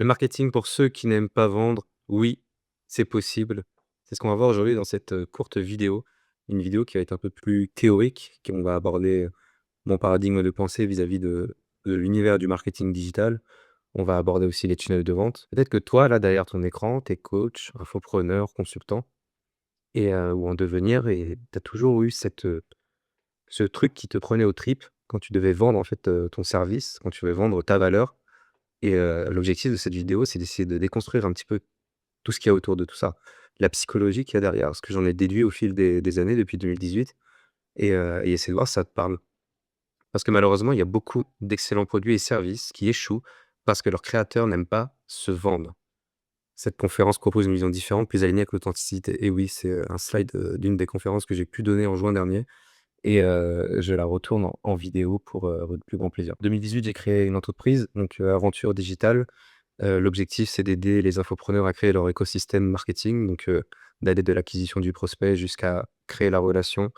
Le marketing pour ceux qui n'aiment pas vendre, oui, c'est possible. C'est ce qu'on va voir aujourd'hui dans cette, courte vidéo. Une vidéo qui va être un peu plus théorique, on va aborder, mon paradigme de pensée vis-à-vis de l'univers du marketing digital. On va aborder aussi les tunnels de vente. Peut-être que toi, là, derrière ton écran, tu es coach, infopreneur, consultant ou en devenir et tu as toujours eu ce truc qui te prenait aux tripes quand tu devais vendre, en fait, ton service, quand tu devais vendre ta valeur l'objectif de cette vidéo, c'est d'essayer de déconstruire un petit peu tout ce qu'il y a autour de tout ça. La psychologie qu'il y a derrière, ce que j'en ai déduit au fil des années depuis 2018 et essayer de voir si ça te parle. Parce que malheureusement, il y a beaucoup d'excellents produits et services qui échouent parce que leurs créateurs n'aiment pas se vendre. Cette conférence propose une vision différente, plus alignée avec l'authenticité et oui, c'est, un slide, d'une des conférences que j'ai pu donner en juin dernier je la retourne en vidéo pour, votre plus grand plaisir. 2018, j'ai créé une entreprise, donc Aventure Digitale. L'objectif, c'est d'aider les infopreneurs à créer leur écosystème marketing, donc d'aller de l'acquisition du prospect jusqu'à créer la relation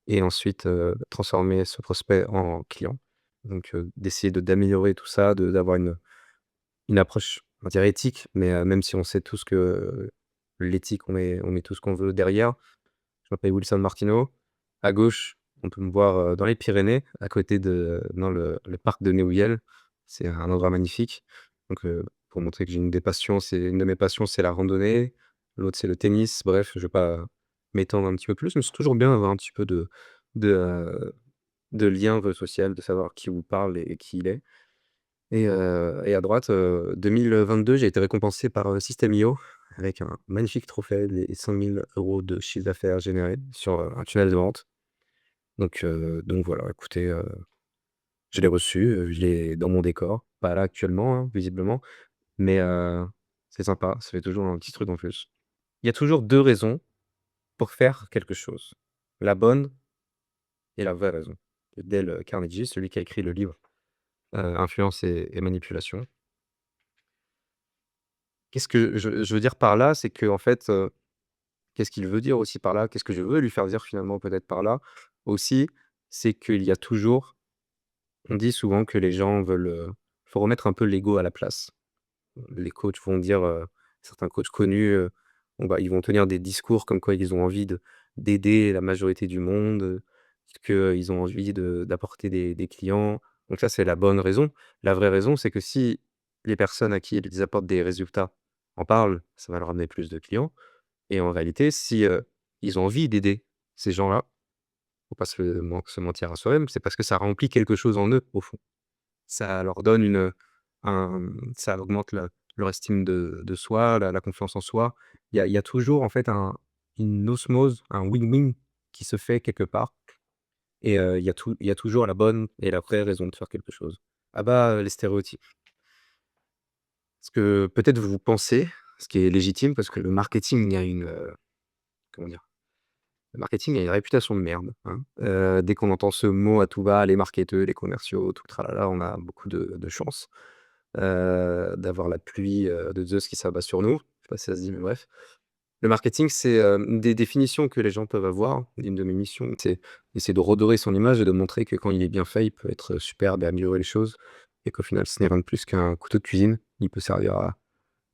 et ensuite, transformer ce prospect en client. Donc d'essayer d'améliorer tout ça, d'avoir une approche, on va dire éthique, mais même si on sait tous que l'éthique, on met tout ce qu'on veut derrière. Je m'appelle Wilson Martineau. À gauche, on peut me voir, dans les Pyrénées, à côté de dans le parc de Néouillel. C'est un endroit magnifique. Donc, pour montrer que j'ai une des passions, c'est une de mes passions, c'est la randonnée. L'autre, c'est le tennis. Bref, je vais pas m'étendre un petit peu plus, mais c'est toujours bien d'avoir un petit peu de, heu, de lien, social, de savoir qui vous parle et qui il est. Et à droite, 2022, j'ai été récompensé par, System.io avec un magnifique trophée des 100 000 € de chiffre d'affaires généré sur, un tunnel de vente. Donc voilà, écoutez, je l'ai reçu, je l'ai dans mon décor. Pas là actuellement, hein, visiblement, mais c'est sympa, ça fait toujours un petit truc en plus. Il y a toujours 2 raisons pour faire quelque chose, la bonne et la vraie raison. Dale Carnegie, celui qui a écrit le livre, Influence et manipulation. Qu'est-ce que je veux dire par là? C'est qu'en fait, qu'est-ce qu'il veut dire aussi par là? Qu'est-ce que je veux lui faire dire finalement peut-être par là aussi? C'est qu'il y a toujours on dit souvent que les gens veulent, faut remettre un peu l'ego à la place. Les coachs vont dire, certains coachs connus, bon bah, ils vont tenir des discours comme quoi ils ont envie d'aider la majorité du monde, qu'ils ont envie d'apporter des clients. Donc ça, c'est la bonne raison. La vraie raison, c'est que si les personnes à qui ils apportent des résultats en parlent, ça va leur amener plus de clients et en réalité, si, ils ont envie d'aider ces gens-là, faut pas se mentir à soi-même, c'est parce que ça remplit quelque chose en eux, au fond. Ça leur donne ça augmente leur estime de soi, la confiance en soi. Il y a toujours en fait une osmose, un win-win qui se fait quelque part il y a toujours la bonne et la vraie raison de faire quelque chose. À bas, les stéréotypes. Ce que peut-être vous pensez, ce qui est légitime parce que le marketing a comment dire? Le marketing a une réputation de merde, hein. Dès qu'on entend ce mot à tout va, les marketeurs, les commerciaux, tout le tralala, on a beaucoup de chance, d'avoir la pluie, de Zeus qui s'abat sur nous. Je sais pas si ça se dit, mais bref. Le marketing, c'est, une des définitions que les gens peuvent avoir. Une de mes missions, c'est essayer de redorer son image et de montrer que quand il est bien fait, il peut être superbe et améliorer les choses et qu'au final, ce n'est rien de plus qu'un couteau de cuisine. Il peut servir à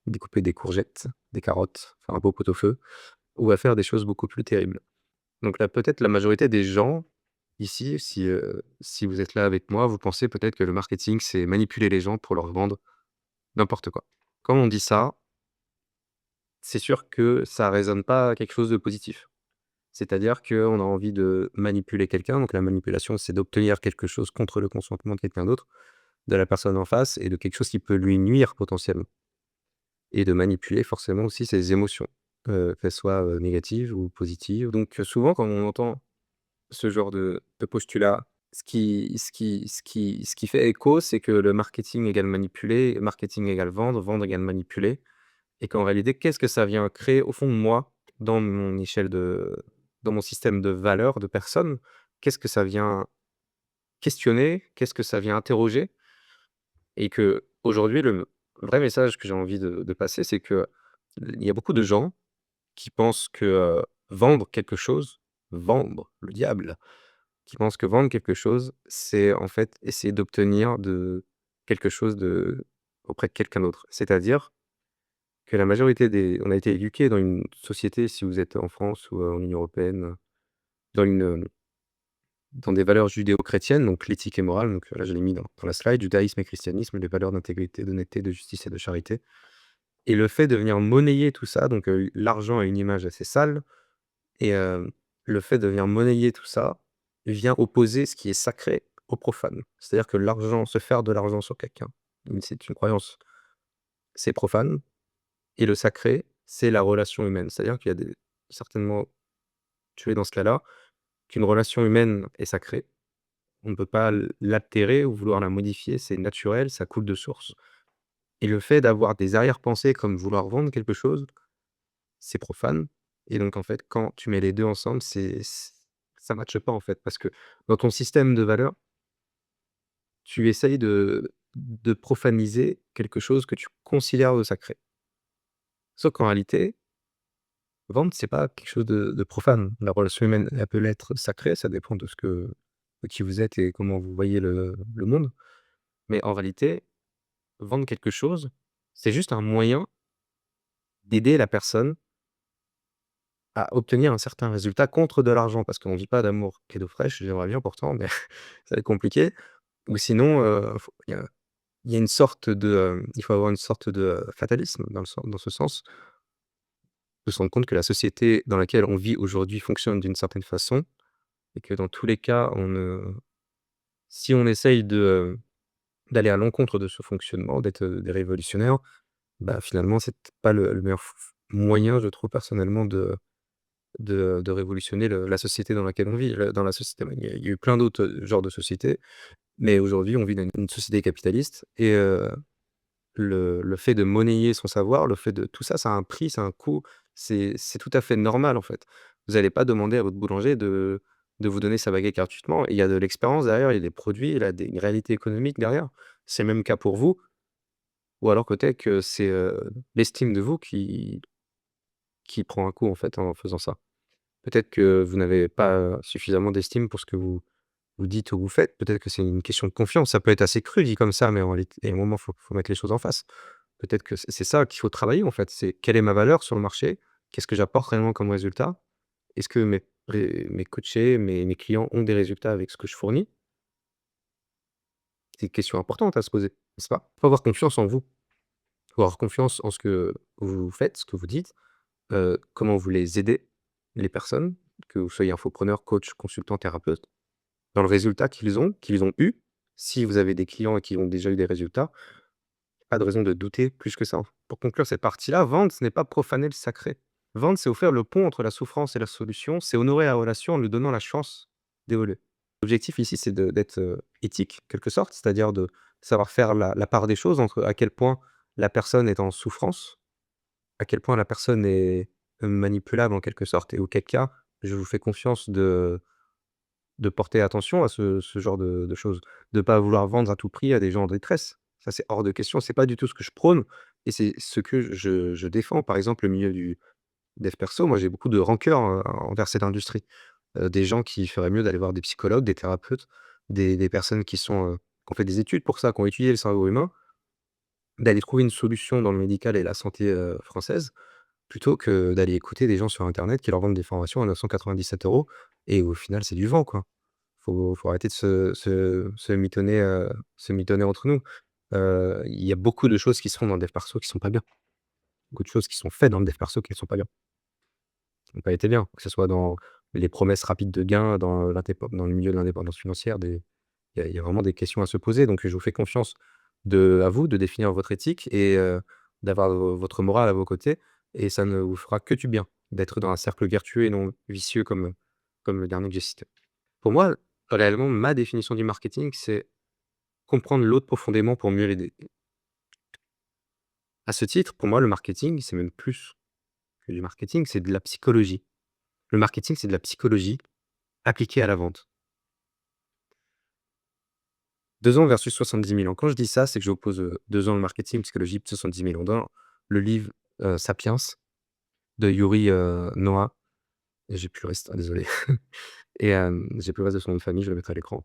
découper des courgettes, des carottes, faire un beau pot-au-feu ou à faire des choses beaucoup plus terribles. Donc là, peut-être la majorité des gens ici, si vous êtes là avec moi, vous pensez peut-être que le marketing, c'est manipuler les gens pour leur vendre n'importe quoi. Quand on dit ça, c'est sûr que ça résonne pas quelque chose de positif. C'est-à-dire qu'on a envie de manipuler quelqu'un, donc la manipulation, c'est d'obtenir quelque chose contre le consentement de quelqu'un d'autre, de la personne en face et de quelque chose qui peut lui nuire potentiellement et de manipuler forcément aussi ses émotions, qu'elles soient, négatives ou positives. Donc souvent quand on entend ce genre de postulat. Ce qui fait écho, c'est que le marketing égale manipuler, marketing égale vendre, vendre égale manipuler et qu'en réalité, qu'est-ce que ça vient créer au fond de moi, dans mon système de valeurs, de personnes? Qu'est-ce que ça vient questionner? Qu'est-ce que ça vient interroger? Et qu'aujourd'hui, le vrai message que j'ai envie de passer, c'est que il y a beaucoup de gens qui pensent que, vendre quelque chose, vendre, le diable! Qui pensent que vendre quelque chose, c'est en fait essayer d'obtenir quelque chose de auprès de quelqu'un d'autre. C'est-à-dire que la majorité des on a été éduqués dans une société, si vous êtes en France ou, en Union européenne, dans dans des valeurs judéo-chrétiennes, donc l'éthique et morale, donc là je l'ai mis dans la slide, judaïsme et christianisme, les valeurs d'intégrité, d'honnêteté, de justice et de charité et le fait de venir monnayer tout ça, donc l'argent a une image assez sale et le fait de venir monnayer tout ça, vient opposer ce qui est sacré au profane. C'est-à-dire que l'argent se faire de l'argent sur quelqu'un, c'est une croyance, c'est profane et le sacré, c'est la relation humaine. C'est-à-dire qu'il y a des certainement, tu es dans ce cas-là, qu'une relation humaine est sacrée. On ne peut pas l'altérer ou vouloir la modifier, c'est naturel, ça coule de source et le fait d'avoir des arrière-pensées comme vouloir vendre quelque chose, c'est profane et donc en fait, quand tu mets les 2 ensemble, ça matche pas en fait parce que dans ton système de valeurs, tu essayes de profaniser quelque chose que tu considères de sacré. Sauf qu'en réalité, vendre, c'est pas quelque chose de profane. La relation humaine, elle peut l'être sacrée, ça dépend de qui vous êtes et comment vous voyez le monde. Mais en réalité, vendre quelque chose, c'est juste un moyen d'aider la personne à obtenir un certain résultat contre de l'argent. Parce qu'on vit pas d'amour cadeau fraîche, j'aimerais bien pourtant, mais ça va être compliqué. Ou sinon, faut il y a une sorte de, il faut avoir une sorte de, fatalisme dans ce sens, de se rendre compte que la société dans laquelle on vit aujourd'hui fonctionne d'une certaine façon et que dans tous les cas, si on essaye d'aller à l'encontre de ce fonctionnement, d'être, des révolutionnaires, bah, finalement, c'est peut-être pas le meilleur moyen, je trouve personnellement de révolutionner la société dans laquelle on vit. Dans la société, il y a eu plein d'autres, genres de sociétés, mais aujourd'hui, on vit dans une société capitaliste et le fait de monnayer son savoir, le fait de tout ça, ça a un prix, ça a un coût. C'est tout à fait normal, en fait. Vous allez pas demander à votre boulanger de vous donner sa baguette gratuitement. Il y a de l'expérience derrière, il y a des produits, il y a une réalité économique derrière. C'est le même cas pour vous ou alors peut-être que c'est, l'estime de vous qui prend un coup, en fait, en faisant ça. Peut-être que vous n'avez pas suffisamment d'estime pour ce que vous dites ou vous faites. Peut-être que c'est une question de confiance. Ça peut être assez cru dit comme ça, mais en réalité, il y a un moment, faut mettre les choses en face. Peut-être que c'est ça qu'il faut travailler, en fait. C'est quelle est ma valeur sur le marché? Qu'est-ce que j'apporte réellement comme résultat? Est-ce que mes coachés, mes clients ont des résultats avec ce que je fournis? C'est une question importante à se poser, n'est-ce pas? Faut avoir confiance en vous. Faut avoir confiance en ce que vous faites, ce que vous dites, comment vous les aidez, les personnes, que vous soyez infopreneur, coach, consultant, thérapeute, dans le résultat qu'ils ont eu. Si vous avez des clients et qui ont déjà eu des résultats, pas de raison de douter plus que ça, hein. Pour conclure cette partie-là, vendre, ce n'est pas profaner le sacré. Vendre, c'est offrir le pont entre la souffrance et la solution, c'est honorer la relation en lui donnant la chance d'évoluer. L'objectif ici, c'est d'être, éthique, quelque sorte, c'est-à-dire de savoir faire la part des choses entre à quel point la personne est en souffrance, à quel point la personne est, manipulable en quelque sorte et auquel cas, je vous fais confiance de porter attention à ce genre de choses. De pas vouloir vendre à tout prix à des gens en détresse. Ça, c'est hors de question. C'est pas du tout ce que je prône et c'est ce que je défends. Par exemple, le milieu du dev perso, moi, j'ai beaucoup de rancœur, envers cette industrie. Des gens qui feraient mieux d'aller voir des psychologues, des thérapeutes, des personnes qui ont fait des études pour ça, qui ont étudié le cerveau humain, d'aller trouver une solution dans le médical et la santé, française, plutôt que d'aller écouter des gens sur internet qui leur vendent des formations à 997 € et au final, c'est du vent, quoi. Faut arrêter de se mitonner entre nous. Il y a beaucoup de choses qui se font dans le dev perso qui sont pas bien. Beaucoup de choses qui sont faites dans le dev perso qui ne sont pas bien, qui n'ont pas été bien. Que ce soit dans les promesses rapides de gains, dans le milieu de l'indépendance financière, il y a vraiment des questions à se poser. Donc je vous fais confiance à vous de définir votre éthique et d'avoir votre morale à vos côtés et ça ne vous fera que du bien d'être dans un cercle vertueux et non vicieux comme le dernier que j'ai cité. Pour moi, réellement, ma définition du marketing, c'est comprendre l'autre profondément pour mieux l'aider. À ce titre, pour moi, le marketing, c'est même plus que du marketing, c'est de la psychologie. Le marketing, c'est de la psychologie appliquée à la vente. 2 ans versus 70 000 ans. Quand je dis ça, c'est que j'oppose, 2 ans le marketing, psychologie, 70 000 ans dans le livre, Sapiens de Yuri, Noah et j'ai plus le reste, désolé et j'ai plus le reste de son nom de famille, je le mettrai à l'écran.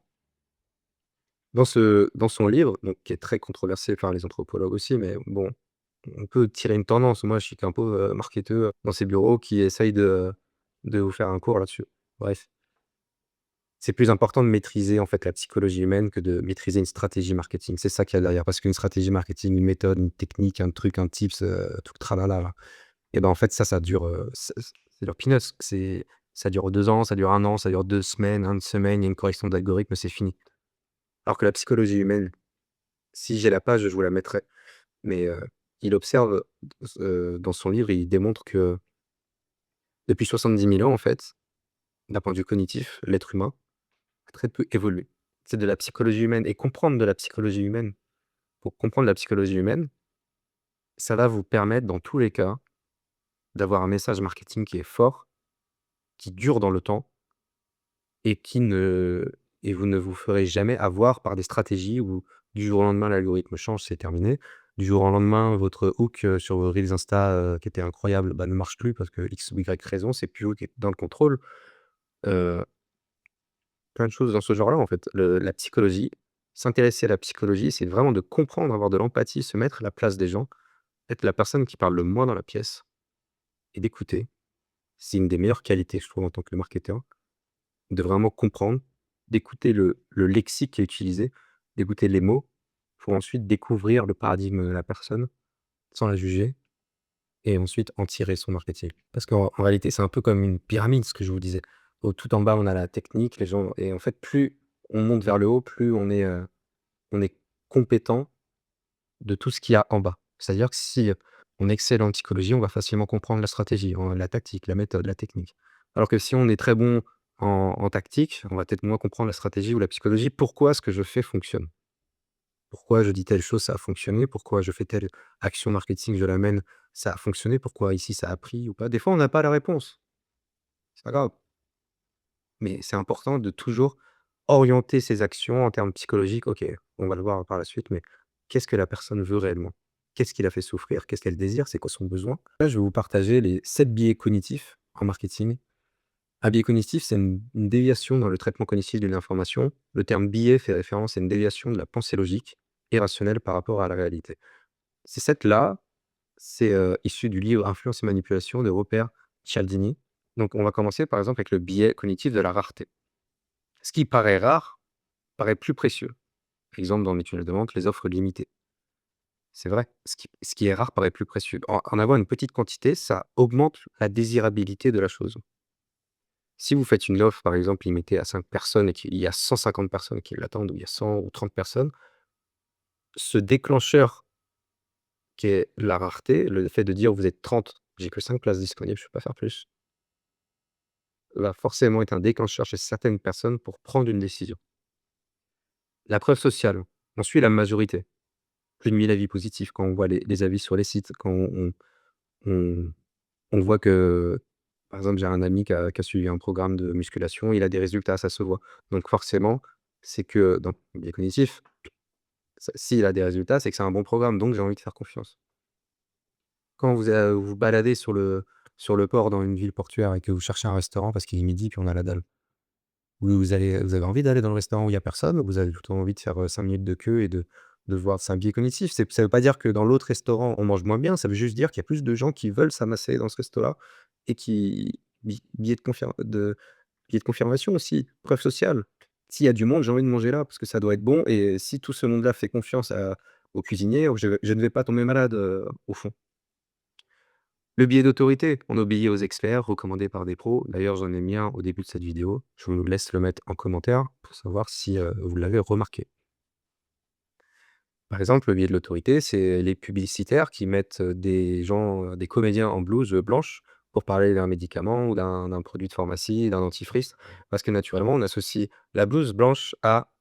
Dans son livre, donc qui est très controversé par les anthropologues aussi, mais bon, on peut tirer une tendance. Moi, je suis qu'un pauvre, marketeur dans ces bureaux qui essaye de vous faire un cours là-dessus. Bref, c'est plus important de maîtriser, en fait, la psychologie humaine que de maîtriser une stratégie marketing. C'est ça qu'il y a derrière, parce qu'une stratégie marketing, une méthode, une technique, un truc, un tips, tout le tralala là et ben, en fait, ça dure, ça dure peanuts. Ça dure 2 ans, ça dure 1 an, ça dure 2 semaines, 1 semaine, il y a une correction d'algorithme, c'est fini. Alors que la psychologie humaine, si j'ai la page, je vous la mettrai. Mais, il observe, dans son livre, il démontre que depuis 70 000 ans, en fait, d'un point de vue cognitif, l'être humain a très peu évolué. C'est de la psychologie humaine et comprendre de la psychologie humaine, pour comprendre la psychologie humaine, ça va vous permettre, dans tous les cas, d'avoir un message marketing qui est fort, qui dure dans le temps et qui ne et vous ne vous ferez jamais avoir par des stratégies où du jour au lendemain l'algorithme change, c'est terminé. Du jour au lendemain, votre hook, sur vos reels Insta, qui était incroyable, bah, ne marche plus parce que X ou Y raison, c'est plus vous qui êtes dans le contrôle. Heu, Plein de choses dans ce genre-là, en fait. La psychologie, s'intéresser à la psychologie, c'est vraiment de comprendre, avoir de l'empathie, se mettre à la place des gens, être la personne qui parle le moins dans la pièce et d'écouter. C'est une des meilleures qualités, je trouve, en tant que marketeur. De vraiment comprendre, d'écouter le lexique qui est utilisé, d'écouter les mots, pour ensuite découvrir le paradigme de la personne, sans la juger et ensuite en tirer son marketing. Parce qu'en réalité, c'est un peu comme une pyramide, ce que je vous disais. Au tout en bas, on a la technique, les gens et en fait, plus on monte vers le haut, plus on est compétent de tout ce qu'il y a en bas. C'est-à-dire que si, on excelle en psychologie, on va facilement comprendre la stratégie, la tactique, la méthode, la technique. Alors que si on est très bon en tactique, on va peut-être moins comprendre la stratégie ou la psychologie. Pourquoi ce que je fais fonctionne? Pourquoi je dis telle chose, ça a fonctionné? Pourquoi je fais telle action marketing, je l'amène, ça a fonctionné? Pourquoi ici ça a pris ou pas? Des fois, on n'a pas la réponse, c'est pas grave. Mais c'est important de toujours orienter ses actions en termes psychologiques. OK, on va le voir par la suite, mais qu'est-ce que la personne veut réellement? Qu'est-ce qui la fait souffrir? Qu'est-ce qu'elle désire? C'est quoi son besoin? Là, je vais vous partager les 7 biais cognitifs en marketing. Un biais cognitif, c'est une déviation dans le traitement cognitif d'une information. Le terme biais fait référence à une déviation de la pensée logique et rationnelle par rapport à la réalité. Ces 7 là, c'est, issu du livre «Influence et manipulation» de Robert Cialdini. Donc on va commencer par exemple avec le biais cognitif de la rareté. Ce qui paraît rare, paraît plus précieux. Exemple dans mes tunnels de vente, les offres limitées. C'est vrai, ce qui est rare paraît plus précieux. En avoir une petite quantité, ça augmente la désirabilité de la chose. Si vous faites une offre, par exemple, limitée à 5 personnes et qu'il y a 150 personnes qui l'attendent ou il y a 100 ou 30 personnes, ce déclencheur qui est la rareté, le fait de dire: «Vous êtes 30, j'ai que 5 places disponibles, je peux pas faire plus», va forcément être un déclencheur chez certaines personnes pour prendre une décision. La preuve sociale, on suit la majorité. Plus de 1000 avis positifs quand on voit les avis sur les sites, quand on on voit que, par exemple, j'ai un ami qui a suivi un programme de musculation, il a des résultats, ça se voit. Donc forcément, c'est que dans le biais cognitif, s'il a des résultats, c'est que c'est un bon programme, donc j'ai envie de faire confiance. Quand vous baladez sur le port dans une ville portuaire et que vous cherchez un restaurant parce qu'il est midi puis on a la dalle, vous avez envie d'aller dans le restaurant où il y a personne ou vous avez plutôt envie de faire, 5 minutes de queue et de voir? C'est un biais cognitif. Ça veut pas dire que dans l'autre restaurant, on mange moins bien, ça veut juste dire qu'il y a plus de gens qui veulent s'amasser dans ce resto-là et qui biais de confirmation aussi, preuve sociale. S'il y a du monde, j'ai envie de manger là parce que ça doit être bon et si tout ce monde-là fait confiance au cuisinier, je ne vais pas tomber malade, au fond. Le biais d'autorité, on obéit aux experts recommandés par des pros. D'ailleurs, j'en ai mis un au début de cette vidéo. Je vous laisse le mettre en commentaire pour savoir si, vous l'avez remarqué. Par exemple, le biais de l'autorité, c'est les publicitaires qui mettent, des gens, des comédiens en blouse, blanche pour parler d'un médicament ou d'un produit de pharmacie, d'un dentifrice. Parce que naturellement, on associe la blouse blanche à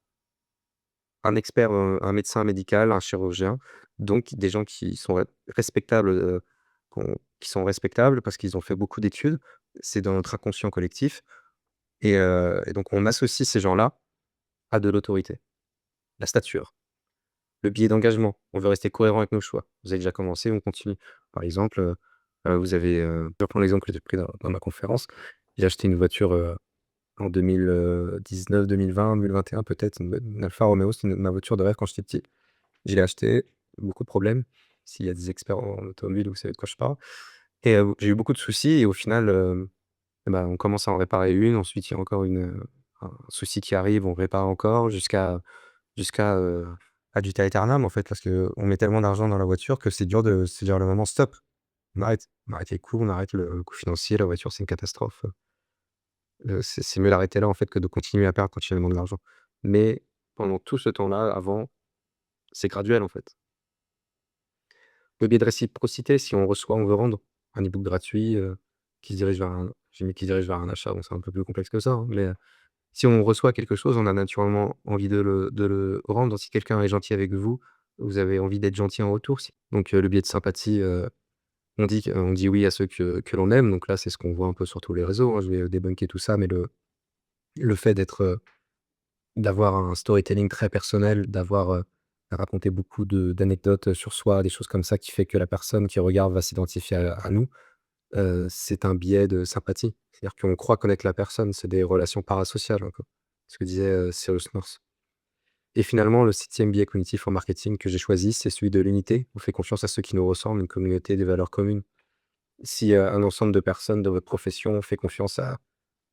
un expert, un médecin médical, un chirurgien, donc des gens qui sont respectables, qui sont respectables parce qu'ils ont fait beaucoup d'études. C'est dans notre inconscient collectif et donc on associe ces gens-là à de l'autorité. La stature, le biais d'engagement, on veut rester cohérent avec nos choix. Vous avez déjà commencé, on continue. Par exemple, vous avez, je reprends l'exemple que j'ai pris dans ma conférence. J'ai acheté une voiture, en 2019-2020-2021 peut-être, une Alfa Romeo, c'était ma voiture de rêve quand j'étais petit. Je l'ai achetée, beaucoup de problèmes. S'il y a des experts en automobile, vous savez de quoi je parle et j'ai eu beaucoup de soucis et au final, bah, on commence à en réparer une, ensuite il y a encore un souci qui arrive, on répare encore jusqu'à ad vitam aeternam en fait, parce qu'on met tellement d'argent dans la voiture que c'est dur le moment stop. On arrête les coûts, on arrête le coût financier, la voiture c'est une catastrophe. C'est mieux d'arrêter là en fait que de continuer à perdre continuellement de l'argent. Mais pendant tout ce temps-là, avant, c'est graduel en fait. Le biais de réciprocité, si on reçoit, on veut rendre un e-book gratuit, qui se dirige vers un j'ai mis qui se dirige vers un achat, bon c'est un peu plus complexe que ça, hein, mais si on reçoit quelque chose, on a naturellement envie de le rendre. Si quelqu'un est gentil avec vous, vous avez envie d'être gentil en retour aussi. Donc le biais de sympathie, on dit oui à ceux que l'on aime, donc là, c'est ce qu'on voit un peu sur tous les réseaux, hein. Je vais débunker tout ça, mais le fait d'avoir un storytelling très personnel, raconté beaucoup d'anecdotes sur soi, des choses comme ça qui fait que la personne qui regarde va s'identifier à nous, c'est un biais de sympathie. C'est-à-dire qu'on croit connaître la personne, c'est des relations parasociales un peu. Ce que disait, Cyrus North. Et finalement, le 7e biais cognitif en marketing que j'ai choisi, c'est celui de l'unité. On fait confiance à ceux qui nous ressemblent, une communauté, des valeurs communes. Si, un ensemble de personnes de votre profession fait confiance à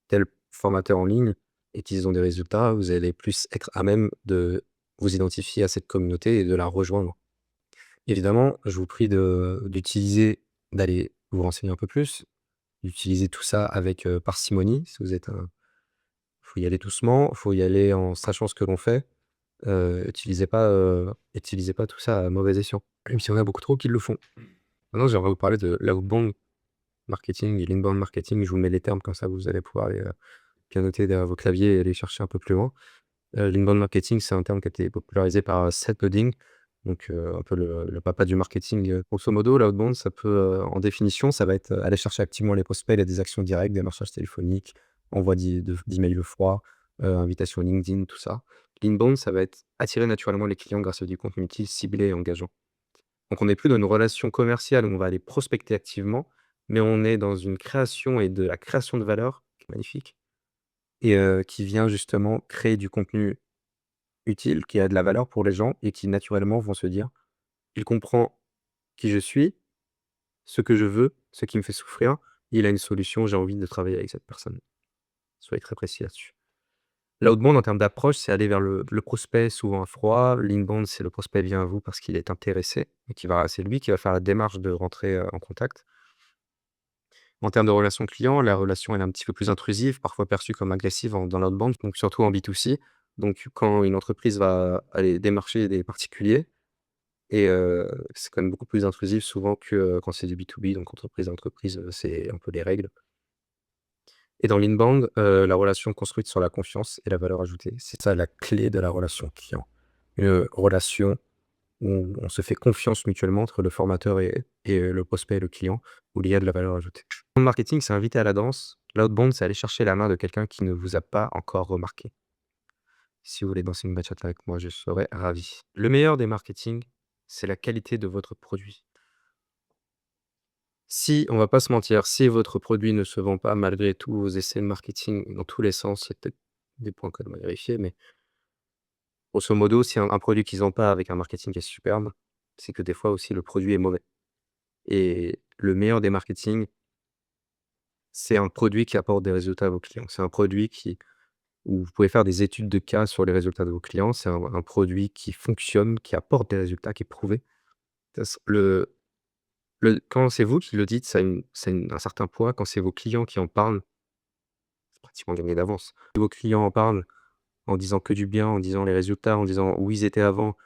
tel formateur en ligne et qu'ils ont des résultats, vous allez plus être à même de vous identifier à cette communauté et de la rejoindre. Évidemment, je vous prie d'aller vous renseigner un peu plus, d'utiliser tout ça avec, parcimonie. Si vous êtes un Faut y aller doucement, faut y aller en sachant ce que l'on fait. Utilisez pas tout ça à mauvais escient, même s'il y en a beaucoup trop qui le font. Maintenant, j'aimerais vous parler de l'outbound marketing et l'inbound marketing. Je vous mets les termes comme ça, vous allez pouvoir les, bien noter derrière vos claviers et aller chercher un peu plus loin. L'inbound marketing, c'est un terme qui a été popularisé par Seth Godin, donc un peu le papa du marketing, grosso modo. L'outbound, ça peut, en définition, ça va être, aller chercher activement les prospects, il des actions directes, démarchage téléphonique, envoi d'emails froids, invitations LinkedIn, tout ça. L'inbound, ça va être attirer naturellement les clients grâce à du contenu utile, ciblé et engageant. Donc on n'est plus dans une relation commerciale où on va aller prospecter activement, mais on est dans une création et de la création de valeur, qui est magnifique et qui vient justement créer du contenu utile, qui a de la valeur pour les gens et qui naturellement vont se dire: «Il comprend qui je suis, ce que je veux, ce qui me fait souffrir, il a une solution, j'ai envie de travailler avec cette personne». Soyez très précis là-dessus. L'outbound en termes d'approche, c'est aller vers le prospect souvent froid. L'inbound, c'est le prospect vient à vous parce qu'il est intéressé et c'est lui qui va faire la démarche de rentrer, en contact. En termes de relation client, la relation elle est un petit peu plus intrusive, parfois perçue comme agressive dans l'outbound, donc surtout en B2C. Donc quand une entreprise va aller démarcher des particuliers et c'est quand même beaucoup plus intrusif souvent que, quand c'est du B2B, donc entreprise à entreprise, c'est un peu les règles. Et dans l'inbound, la relation construite sur la confiance et la valeur ajoutée. C'est ça la clé de la relation client. Une relation où on se fait confiance mutuellement entre le formateur et le prospect et le client, où il y a de la valeur ajoutée. Le marketing, c'est inviter à la danse. L'outbound, c'est aller chercher la main de quelqu'un qui ne vous a pas encore remarqué. Si vous voulez danser une bachata avec moi, je serais ravi. Le meilleur des marketing, c'est la qualité de votre produit. Si on va pas se mentir, si votre produit ne se vend pas malgré tous vos essais de marketing dans tous les sens, il y a peut-être des points quand même à vérifier, mais grosso modo, si un produit qui se vend pas avec un marketing qui est superbe, c'est que des fois aussi le produit est mauvais. Et le meilleur des marketing, c'est un produit qui apporte des résultats à vos clients. C'est un produit où vous pouvez faire des études de cas sur les résultats de vos clients. C'est un produit qui fonctionne, qui apporte des résultats, qui est prouvé. Ça s Quand c'est vous qui le dites, ça a un certain poids. Quand c'est vos clients qui en parlent, c'est pratiquement gagné d'avance. Si vos clients en parlent en disant que du bien, en disant les résultats, en disant où ils étaient avant,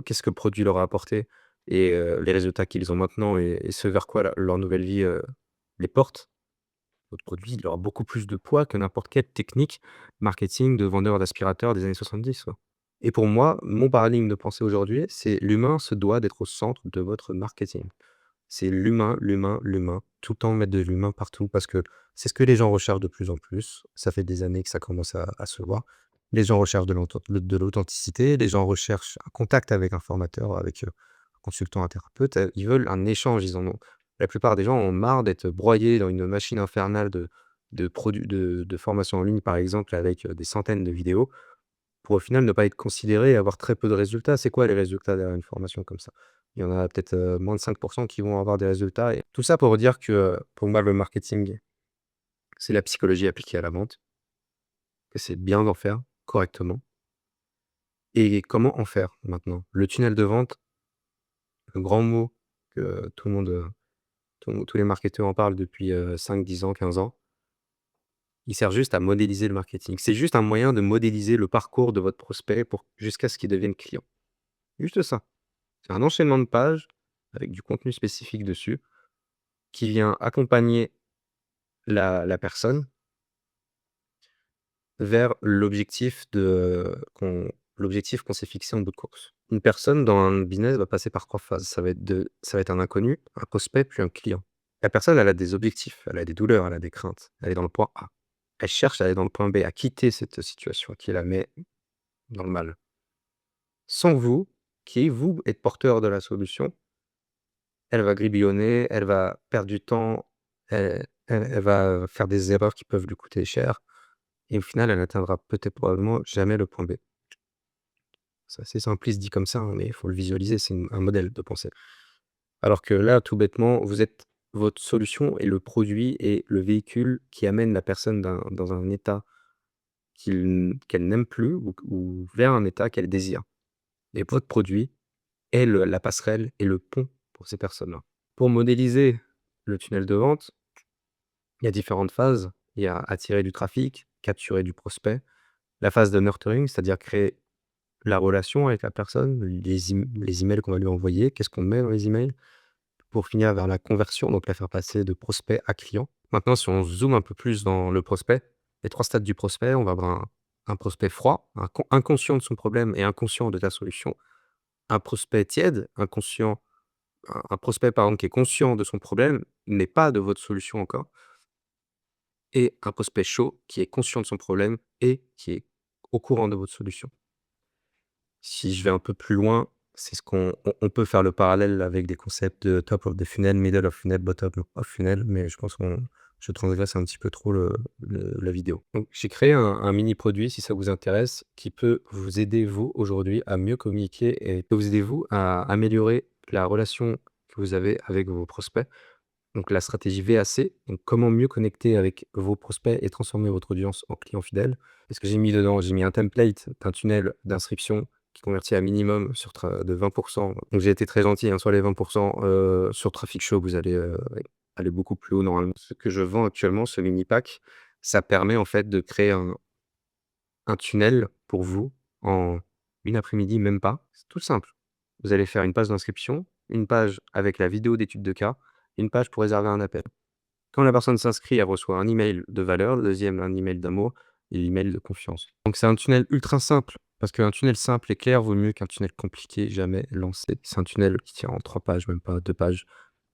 qu'est-ce que le produit leur a apporté et les résultats qu'ils ont maintenant et ce vers quoi leur nouvelle vie, les porte. Votre produit, il aura beaucoup plus de poids que n'importe quelle technique marketing de vendeur d'aspirateurs des années 70, quoi. Et pour moi, mon paradigme de pensée aujourd'hui, c'est l'humain se doit d'être au centre de votre marketing. C'est l'humain, l'humain, l'humain, tout le temps mettre de l'humain partout parce que c'est ce que les gens recherchent de plus en plus. Ça fait des années que ça commence à se voir. Les gens recherchent de l'authenticité, les gens recherchent un contact avec un formateur, avec, un consultant, un thérapeute, ils veulent un échange, la plupart des gens ont marre d'être broyés dans une machine infernale de formations en ligne, par exemple, avec, des centaines de vidéos, pour au final ne pas être considéré et avoir très peu de résultats. C'est quoi les résultats derrière une formation comme ça? Il y en a peut-être, moins de 5 qui vont avoir des résultats et tout ça pour dire que, pour moi, le marketing, c'est la psychologie appliquée à la vente, que c'est bien d'en faire correctement et comment en faire maintenant? Le tunnel de vente, le grand mot que tout le monde, tous les marketeurs en parlent depuis, 5-10 ans, 15 ans. Il sert juste à modéliser le marketing. C'est juste un moyen de modéliser le parcours de votre prospect pour jusqu'à ce qu'il devienne client. Juste ça. C'est un enchaînement de pages avec du contenu spécifique dessus qui vient accompagner la personne vers l'objectif qu'on s'est fixé en bout de course. Une personne dans un business va passer par 3 phases. Ça va être un inconnu, un prospect, puis un client. La personne, elle a des objectifs, elle a des douleurs, elle a des craintes. Elle est dans le point A. Elle cherche à aller dans le point B, à quitter cette situation qui la met dans le mal. Sans vous, qui vous êtes porteur de la solution, elle va gribillonner, elle va perdre du temps, elle va faire des erreurs qui peuvent lui coûter cher et au final, elle n'atteindra peut-être probablement jamais le point B. C'est assez simpliste dit comme ça, hein, mais il faut le visualiser, c'est un modèle de pensée. Alors que là, tout bêtement, vous êtes votre solution et le produit et le véhicule qui amène la personne dans un état qu'elle n'aime plus ou vers un état qu'elle désire. Et votre produit est la passerelle et le pont pour ces personnes-là. Pour modéliser le tunnel de vente, il y a différentes phases. Il y a attirer du trafic, capturer du prospect, la phase de nurturing, c'est-à-dire créer la relation avec la personne, les emails qu'on va lui envoyer, qu'est-ce qu'on met dans les emails, pour finir vers la conversion, donc la faire passer de prospect à client. Maintenant, si on zoome un peu plus dans le prospect, les 3 stades du prospect, on va avoir un prospect froid, inconscient de son problème et inconscient de ta solution. Un prospect tiède, inconscient, un prospect par exemple qui est conscient de son problème, mais pas de votre solution encore. Et un prospect chaud qui est conscient de son problème et qui est au courant de votre solution. Si je vais un peu plus loin, c'est ce qu'on peut faire le parallèle avec des concepts de top of the funnel, middle of funnel, bottom of funnel, mais je pense qu'on je transgresse un petit peu trop la vidéo. Donc j'ai créé un mini produit, si ça vous intéresse, qui peut vous aider, vous, aujourd'hui, à mieux communiquer et peut vous aider, vous, à améliorer la relation que vous avez avec vos prospects. Donc la stratégie VAC, donc comment mieux connecter avec vos prospects et transformer votre audience en clients fidèles. Qu'est-ce que j'ai mis dedans? J'ai mis un template d'un tunnel d'inscription qui convertit à minimum de 20 Donc j'ai été très gentil, hein, sur les 20 sur Traffic Show, vous allez, aller beaucoup plus haut normalement. Ce que je vends actuellement, ce mini pack, ça permet en fait de créer un tunnel pour vous en une après-midi, même pas. C'est tout simple. Vous allez faire une page d'inscription, une page avec la vidéo d'étude de cas, une page pour réserver un appel. Quand la personne s'inscrit, elle reçoit un email de valeur, le deuxième un email d'amour et l'email de confiance. Donc c'est un tunnel ultra simple, parce qu'un tunnel simple et clair vaut mieux qu'un tunnel compliqué jamais lancé. C'est un tunnel qui tient en 3 pages, même pas 2 pages.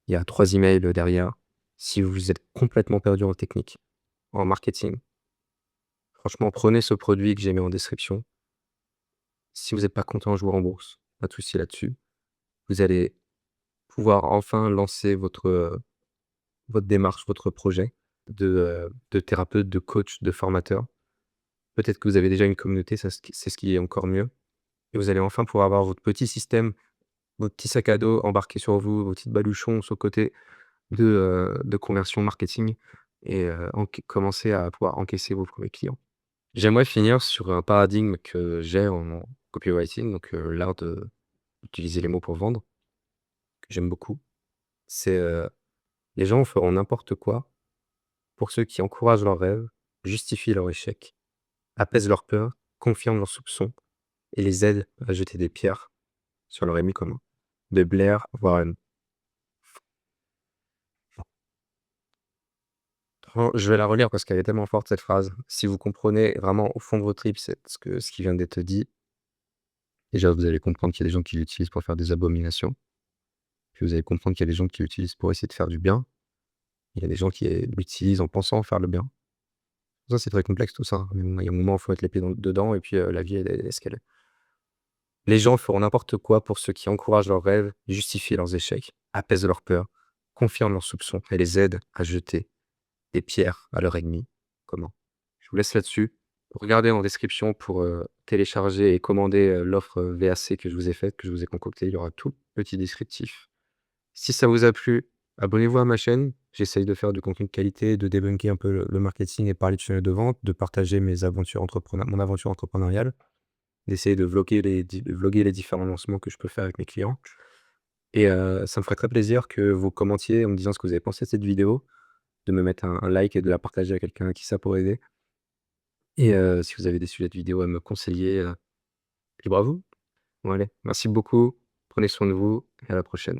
Il y a 3 emails derrière. Si vous êtes complètement perdu en technique, en marketing, franchement, prenez ce produit que j'ai mis en description. Si vous n'êtes pas content, je vous rembourse. Pas de souci là-dessus. Vous allez pouvoir enfin lancer votre démarche, votre projet de thérapeute, de coach, de formateur. Peut-être que vous avez déjà une communauté, ça c'est ce qui est encore mieux et vous allez enfin pouvoir avoir votre petit système, votre petit sac à dos embarqué sur vous, vos petites baluchons sur le côté de conversion marketing et commencer à pouvoir encaisser vos premiers clients. J'aimerais finir sur un paradigme que j'ai en copywriting, donc l'art d'utiliser les mots pour vendre, que j'aime beaucoup. C'est, les gens feront n'importe quoi pour ceux qui encouragent leurs rêves, justifient leur échec, apaisent leur peur, confirment leurs soupçons et les aident à jeter des pierres sur leur ennemi commun. De Blair Warren. Je vais la relire parce qu'elle est tellement forte cette phrase. Si vous comprenez vraiment au fond de vos tripes ce qui vient d'être dit, déjà vous allez comprendre qu'il y a des gens qui l'utilisent pour faire des abominations. Puis vous allez comprendre qu'il y a des gens qui l'utilisent pour essayer de faire du bien. Il y a des gens qui l'utilisent en pensant faire le bien. Ça, c'est très complexe tout ça, hein. Mais bon, il y a un moment, il faut mettre les pieds dedans et puis la vie, elle est ce qu'elle est. Les gens feront n'importe quoi pour ceux qui encouragent leurs rêves, justifient leurs échecs, apaisent leurs peurs, confirment leurs soupçons et les aident à jeter des pierres à leur ennemi. Comment? Je vous laisse là-dessus. Regardez en description pour, télécharger et commander, l'offre, VAC que je vous ai faite, que je vous ai concoctée. Il y aura tout le petit descriptif. Si ça vous a plu, abonnez-vous à ma chaîne. J'essaye de faire du contenu de qualité, de débunker un peu le marketing et parler de tunnel de vente, de partager mon aventure entrepreneuriale, d'essayer de vloguer les différents lancements que je peux faire avec mes clients et ça me ferait très plaisir que vous commentiez en me disant ce que vous avez pensé de cette vidéo, de me mettre un like et de la partager à quelqu'un à qui ça pourrait aider et si vous avez des sujets de vidéos à me conseiller, libre à vous. Bon allez, merci beaucoup, prenez soin de vous et à la prochaine.